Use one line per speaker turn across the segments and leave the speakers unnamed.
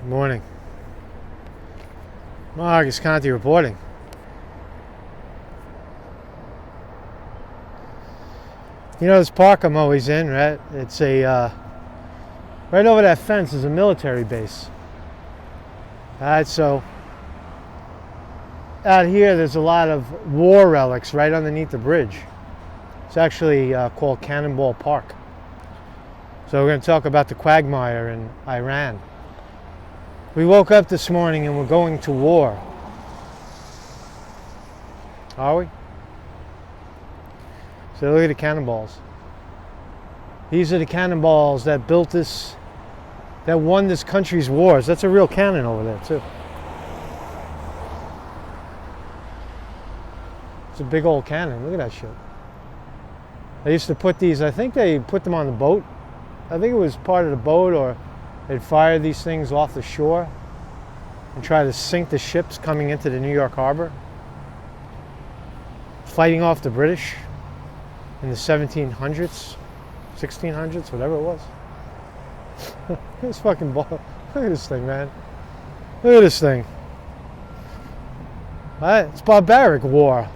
Good morning. Marcus Conte reporting. You know this park I'm always in, right? It's a right over that fence is a military base. Alright, so out here there's a lot of war relics right underneath the bridge. It's actually called Cannonball Park. So we're going to talk about the quagmire in Iran. We woke up this morning and we're going to war. Are we? So look at the cannonballs. These are the cannonballs that built this, that won this country's wars. That's a real cannon over there too. It's a big old cannon. Look at that shit. They used to put these, I think they put them on the boat. I think it was part of the boat, or they'd fire these things off the shore and try to sink the ships coming into the New York harbor, fighting off the British in the 1700s, 1600s, whatever it was. Look at this fucking ball. Look at this thing, man. Look at this thing. Right? It's barbaric war.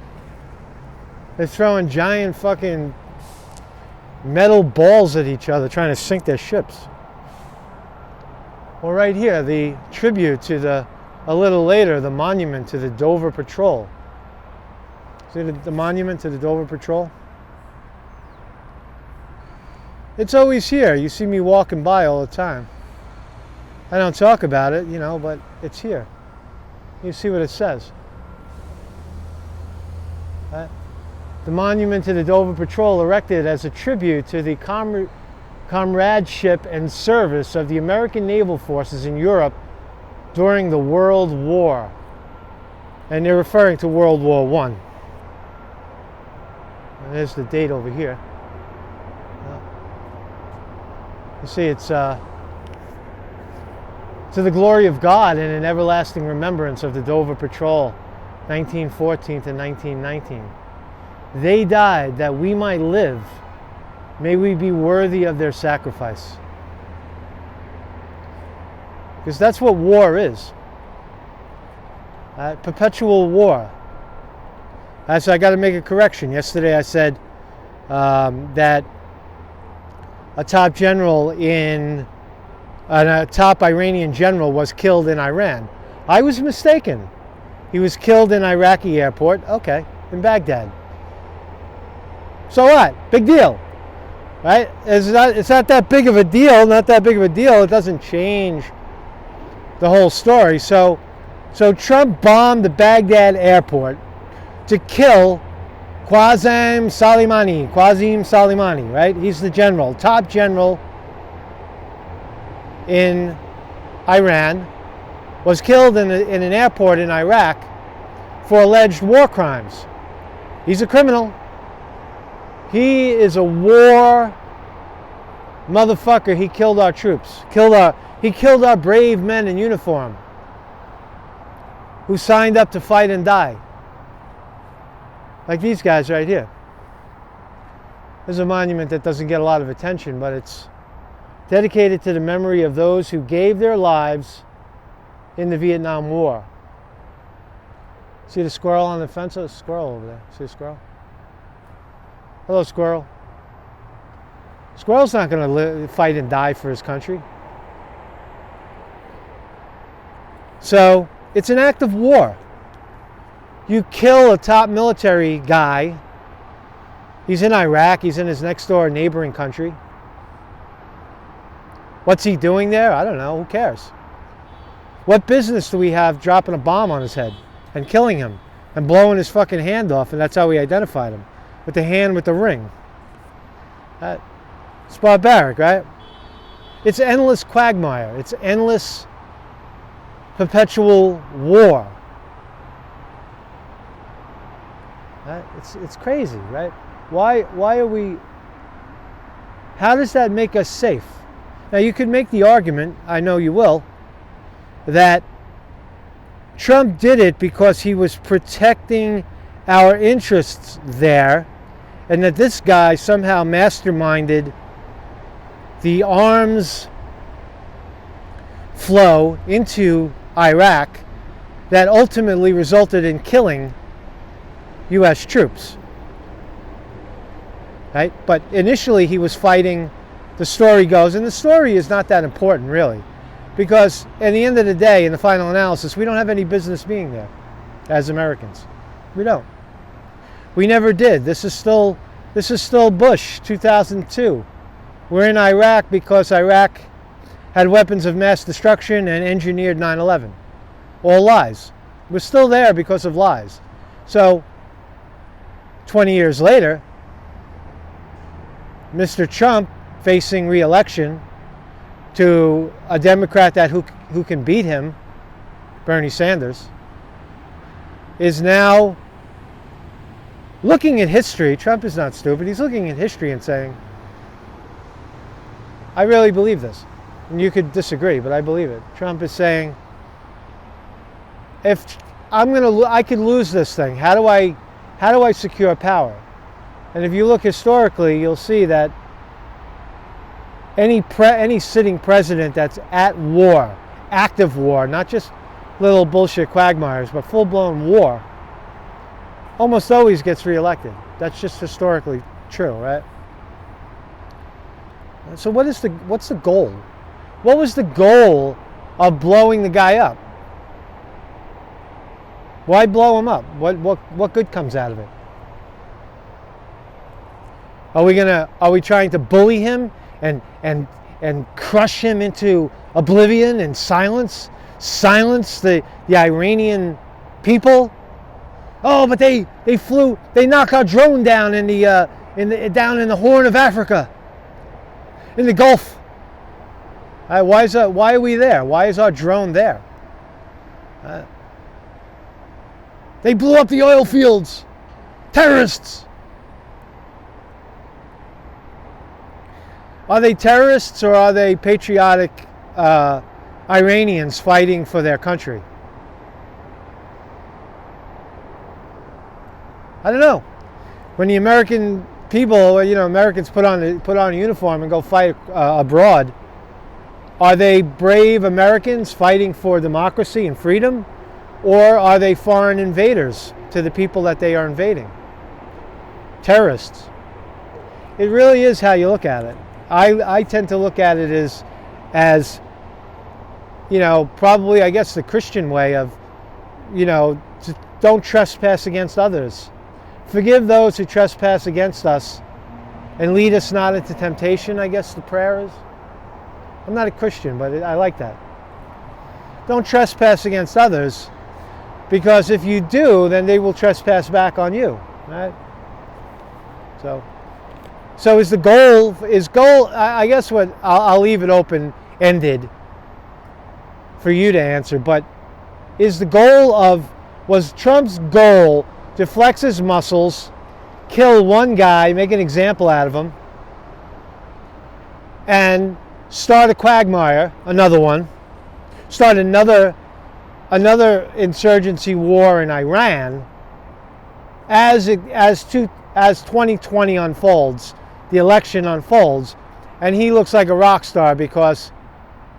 They're throwing giant fucking metal balls at each other trying to sink their ships. Well, right here, the tribute to a little later, the monument to the Dover Patrol. See the monument to the Dover Patrol? It's always here. You see me walking by all the time. I don't talk about it, you know, but it's here. You see what it says. Right? The monument to the Dover Patrol, erected as a tribute to the comradeship and service of the American naval forces in Europe during the World War. And they're referring to World War I. And there's the date over here. You see, it's to the glory of God and an everlasting remembrance of the Dover Patrol, 1914 to 1919. They died that we might live. May we be worthy of their sacrifice. Because that's what war is. Perpetual war. So I got to make a correction. Yesterday I said that a top general a top Iranian general was killed in Iran. I was mistaken. He was killed in Iraqi airport. Okay, in Baghdad. So what? Big deal, right? It's not that big of a deal. Not that big of a deal. It doesn't change the whole story. So Trump bombed the Baghdad airport to kill Qasem Soleimani, right? He's the general, top general in Iran, was killed in an airport in Iraq for alleged war crimes. He's a criminal. He is a war motherfucker. He killed our troops. He killed our brave men in uniform who signed up to fight and die. Like these guys right here. There's a monument that doesn't get a lot of attention, but it's dedicated to the memory of those who gave their lives in the Vietnam War. See the squirrel on the fence? There's a squirrel over there. See a squirrel? Hello, squirrel. Squirrel's not going to fight and die for his country. So, it's an act of war. You kill a top military guy. He's in Iraq. He's in his next door neighboring country. What's he doing there? I don't know. Who cares? What business do we have dropping a bomb on his head and killing him and blowing his fucking hand off? And that's how we identified him. With the hand with the ring. It's barbaric, right? It's endless quagmire. It's endless perpetual war. It's crazy, right? Why are we... How does that make us safe? Now you could make the argument, I know you will, that Trump did it because he was protecting our interests there, and that this guy somehow masterminded the arms flow into Iraq that ultimately resulted in killing U.S. troops. Right? But initially he was fighting, the story goes, and the story is not that important really, because at the end of the day, in the final analysis, we don't have any business being there as Americans. We don't. We never did. This is still Bush, 2002. We're in Iraq because Iraq had weapons of mass destruction and engineered 9/11. All lies. We're still there because of lies. So, 20 years later, Mr. Trump, facing re-election to a Democrat who can beat him, Bernie Sanders, is now looking at history. Trump is not stupid. He's looking at history and saying, I really believe this. And you could disagree, but I believe it. Trump is saying, if I could lose this thing, how do I secure power? And if you look historically, you'll see that any sitting president that's at war, active war, not just little bullshit quagmires, but full-blown war, almost always gets reelected. That's just historically true, right? So what's the goal? What was the goal of blowing the guy up? Why blow him up? What good comes out of it? Are we trying to bully him and crush him into oblivion and silence the Iranian people? Oh, but they knocked our drone down down in the Horn of Africa, in the Gulf. Why are we there? Why is our drone there? They blew up the oil fields. Terrorists. Are they terrorists or are they patriotic Iranians fighting for their country? I don't know. When the American people, Americans put on a uniform and go fight abroad, are they brave Americans fighting for democracy and freedom, or are they foreign invaders to the people that they are invading? Terrorists. It really is how you look at it. I tend to look at it as probably, I guess, the Christian way of, don't trespass against others. Forgive those who trespass against us and lead us not into temptation, I guess the prayer is. I'm not a Christian, but I like that. Don't trespass against others, because if you do, then they will trespass back on you, right? So is goal, I guess what, I'll leave it open-ended for you to answer, but was Trump's goal to flex his muscles, kill one guy, make an example out of him, and start a quagmire, another one, start another insurgency war in Iran as 2020 unfolds, the election unfolds, and he looks like a rock star because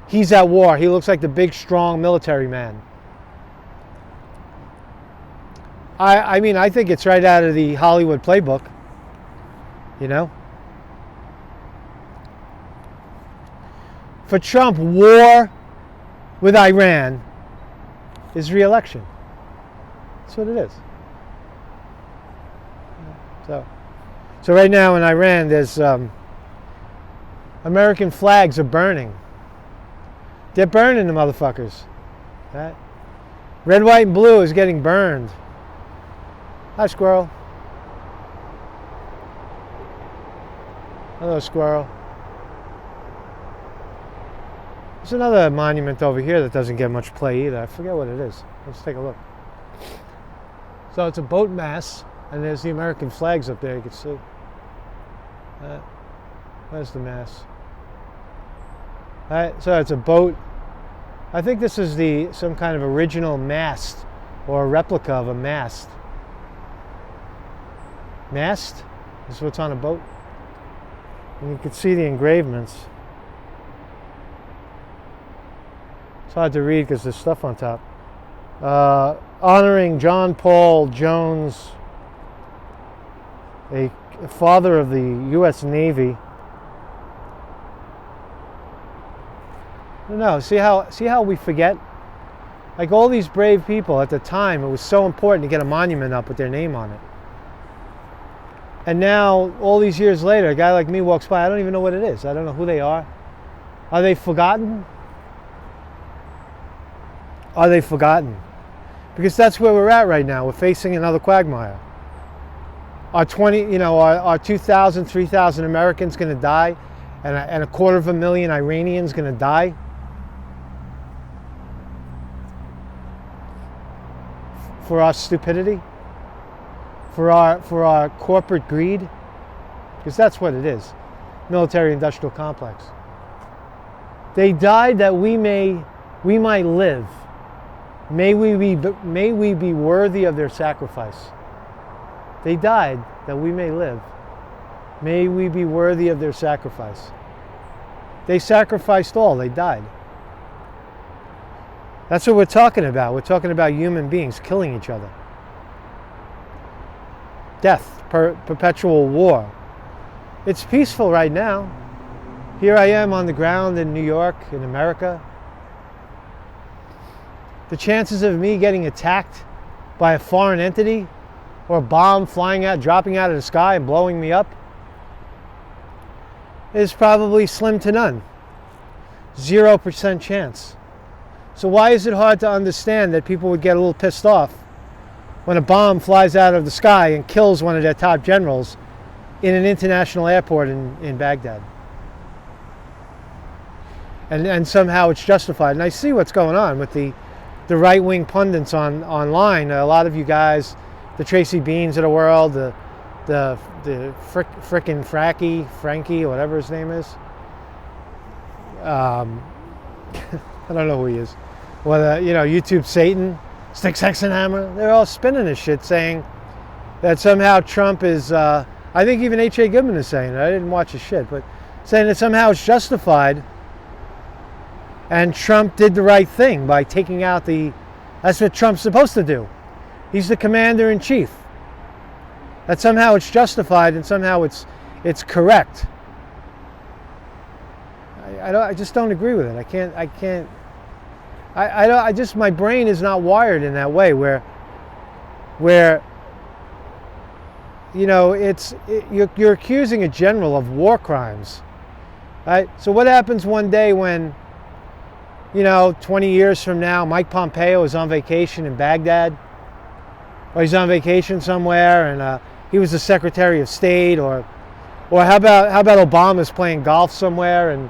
he's at war. He looks like the big, strong military man. I think it's right out of the Hollywood playbook, For Trump, war with Iran is re-election. That's what it is. So right now in Iran, there's American flags are burning. They're burning the motherfuckers. Right? Red, white, and blue is getting burned. Hi, squirrel. Hello, squirrel. There's another monument over here that doesn't get much play either. I forget what it is. Let's take a look. So it's a boat mast, and there's the American flags up there, you can see. There's the mast. Alright, so it's a boat. I think this is some kind of original mast, or a replica of a mast. Mast? This is what's on a boat. And you can see the engravements. hard to read because there's stuff on top. Honoring John Paul Jones, a father of the U.S. Navy. No, see how we forget? Like all these brave people at the time, it was so important to get a monument up with their name on it. And now, all these years later, a guy like me walks by, I don't even know what it is. I don't know who they are. Are they forgotten? Are they forgotten? Because that's where we're at right now. We're facing another quagmire. Are 2,000, 3,000 Americans going to die? And a 250,000 Iranians going to die? For our stupidity? For our corporate greed? Because that's what it is. Military-industrial complex. They died that we might live. May we be worthy of their sacrifice. They died that we may live. May we be worthy of their sacrifice. They sacrificed all. They died. That's what we're talking about. We're talking about human beings killing each other. Death, perpetual war. It's peaceful right now. Here I am on the ground in New York, in America. The chances of me getting attacked by a foreign entity or a bomb dropping out of the sky and blowing me up is probably slim to none. 0% chance. So why is it hard to understand that people would get a little pissed off when a bomb flies out of the sky and kills one of their top generals in an international airport in Baghdad? And somehow it's justified. And I see what's going on with the right-wing pundits online. A lot of you guys, the Tracy Beans of the world, the frickin' Frankie, or whatever his name is. I don't know who he is. Well, YouTube Satan, Stick, Sex, and Hammer. They're all spinning this shit, saying that somehow Trump is. I think even H.A. Goodman is saying it. I didn't watch his shit, but saying that somehow it's justified. And Trump did the right thing by taking out that's what Trump's supposed to do. He's the commander-in-chief. That somehow it's justified and somehow it's correct. I just don't agree with it. My brain is not wired in that way where you're accusing a general of war crimes. Right? So what happens one day when 20 years from now, Mike Pompeo is on vacation in Baghdad, or he's on vacation somewhere, and he was the Secretary of State, or how about Obama's playing golf somewhere, and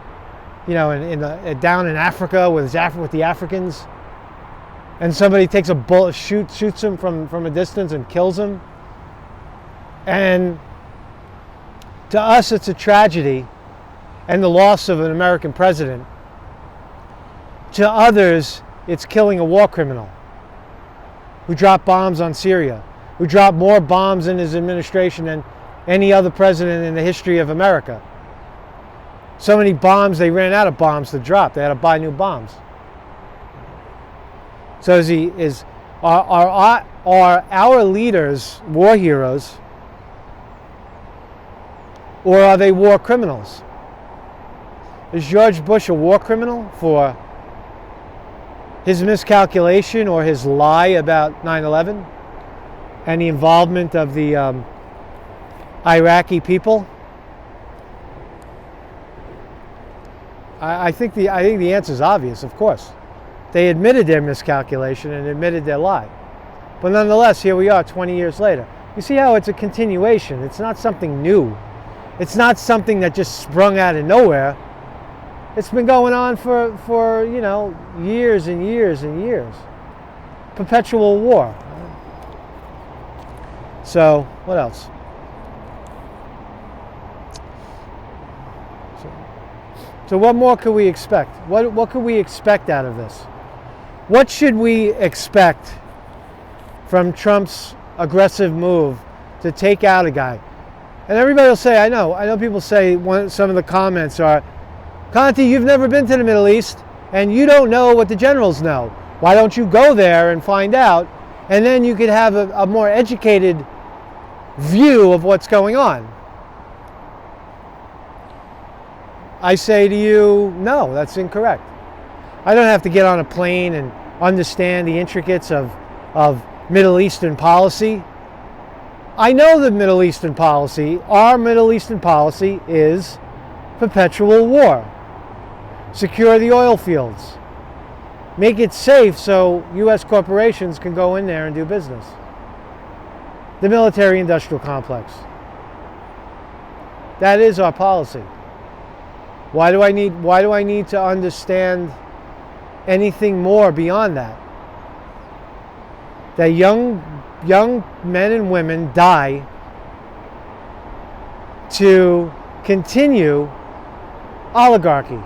down in Africa with the Africans, and somebody takes a bullet, shoots him from a distance and kills him, and to us it's a tragedy, and the loss of an American president. To others, it's killing a war criminal who dropped bombs on Syria, who dropped more bombs in his administration than any other president in the history of America. So many bombs, they ran out of bombs to drop. They had to buy new bombs. So are our leaders war heroes, or are they war criminals? Is George Bush a war criminal for his miscalculation or his lie about 9/11 and the involvement of the Iraqi people? I think the answer is obvious, of course. They admitted their miscalculation and admitted their lie. But nonetheless, here we are 20 years later. You see how it's a continuation. It's not something new. It's not something that just sprung out of nowhere. It's been going on for years and years and years. Perpetual war. So, what else? So what more could we expect? What could we expect out of this? What should we expect from Trump's aggressive move to take out a guy? And everybody will say, I know people say some of the comments are, Conte, you've never been to the Middle East, and you don't know what the generals know. Why don't you go there and find out, and then you could have a more educated view of what's going on? I say to you, no, that's incorrect. I don't have to get on a plane and understand the intricacies of Middle Eastern policy. I know the Middle Eastern policy. Our Middle Eastern policy is perpetual war. Secure the oil fields. Make it safe so U.S. corporations can go in there and do business. The military-industrial complex. That is our policy. Why do I need to understand anything more beyond that? That young men and women die to continue oligarchy,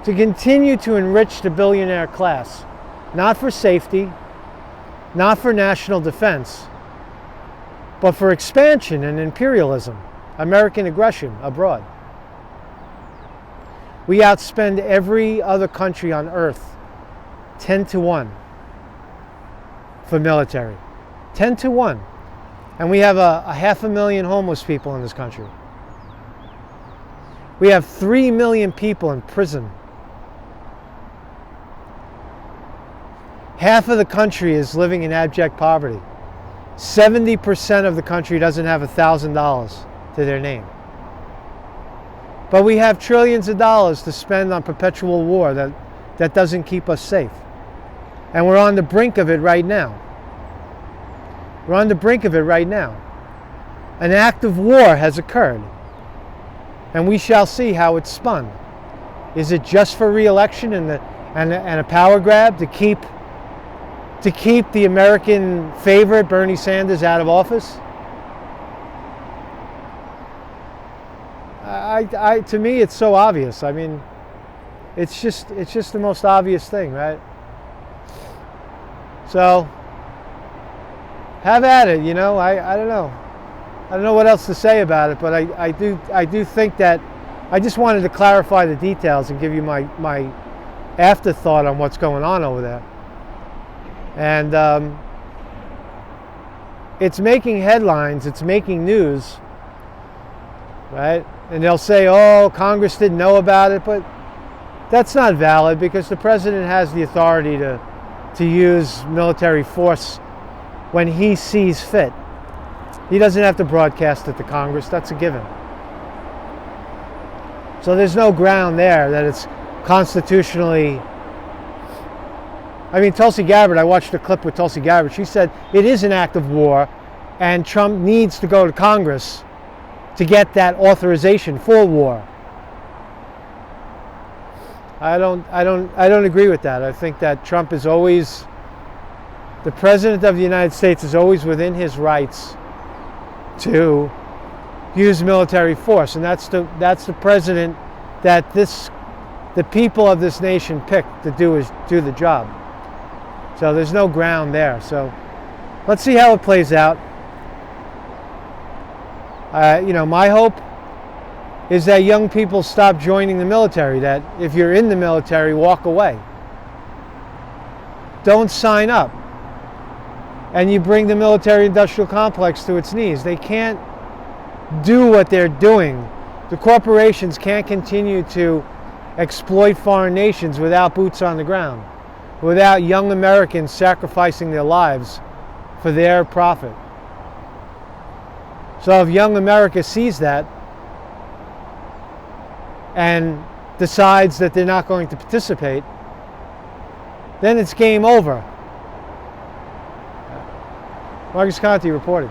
to continue to enrich the billionaire class, not for safety, not for national defense, but for expansion and imperialism, American aggression abroad. We outspend every other country on earth 10-1 for military. 10-1. And we have a 500,000 homeless people in this country. We have 3 million people in prison. Half of the country is living in abject poverty. 70% of the country doesn't have $1,000 to their name. But we have trillions of dollars to spend on perpetual war that doesn't keep us safe. And we're on the brink of it right now. We're on the brink of it right now. An act of war has occurred. And we shall see how it's spun. Is it just for re-election and a power grab to keep the American favorite Bernie Sanders out of office? To me, it's so obvious. I mean, it's just the most obvious thing, right? So, have at it. You know, I don't know. I don't know what else to say about it, but I do think that I just wanted to clarify the details and give you my afterthought on what's going on over there. And it's making headlines. It's making news, right? And they'll say, oh, Congress didn't know about it, but that's not valid because the president has the authority to use military force when he sees fit. He doesn't have to broadcast it to Congress. That's a given. So there's no ground there that it's constitutionally... I mean, Tulsi Gabbard, I watched a clip with Tulsi Gabbard. She said it is an act of war and Trump needs to go to Congress to get that authorization for war. I don't agree with that. I think that Trump is always, the President of the United States is always within his rights to use military force, and that's the president that the people of this nation picked to do the job. So there's no ground there. So let's see how it plays out. My hope is that young people stop joining the military, that if you're in the military, walk away. Don't sign up. And you bring the military-industrial complex to its knees. They can't do what they're doing. The corporations can't continue to exploit foreign nations without boots on the ground, without young Americans sacrificing their lives for their profit. So if young America sees that and decides that they're not going to participate, then it's game over. Marcus Conte reporting.